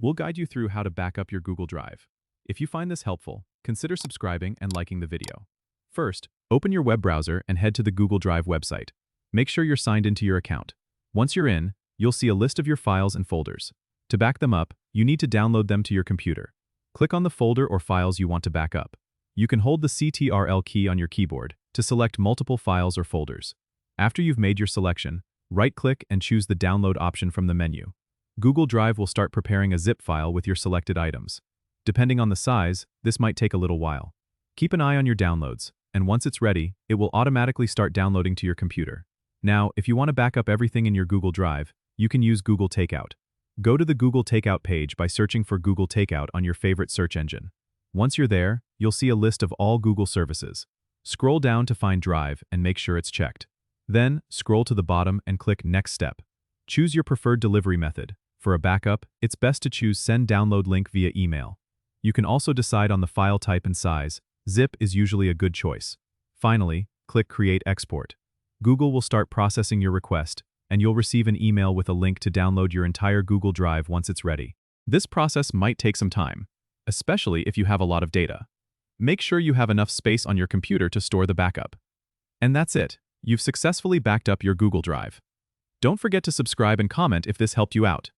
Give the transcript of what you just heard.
We'll guide you through how to back up your Google Drive. If you find this helpful, consider subscribing and liking the video. First, open your web browser and head to the Google Drive website. Make sure you're signed into your account. Once you're in, you'll see a list of your files and folders. To back them up, you need to download them to your computer. Click on the folder or files you want to back up. You can hold the Ctrl key on your keyboard to select multiple files or folders. After you've made your selection, right-click and choose the download option from the menu. Google Drive will start preparing a zip file with your selected items. Depending on the size, this might take a little while. Keep an eye on your downloads, and once it's ready, it will automatically start downloading to your computer. Now, if you want to back up everything in your Google Drive, you can use Google Takeout. Go to the Google Takeout page by searching for Google Takeout on your favorite search engine. Once you're there, you'll see a list of all Google services. Scroll down to find Drive and make sure it's checked. Then, scroll to the bottom and click Next Step. Choose your preferred delivery method. For a backup, it's best to choose Send Download Link via email. You can also decide on the file type and size. Zip is usually a good choice. Finally, click Create Export. Google will start processing your request, and you'll receive an email with a link to download your entire Google Drive once it's ready. This process might take some time, especially if you have a lot of data. Make sure you have enough space on your computer to store the backup. And that's it. You've successfully backed up your Google Drive. Don't forget to subscribe and comment if this helped you out.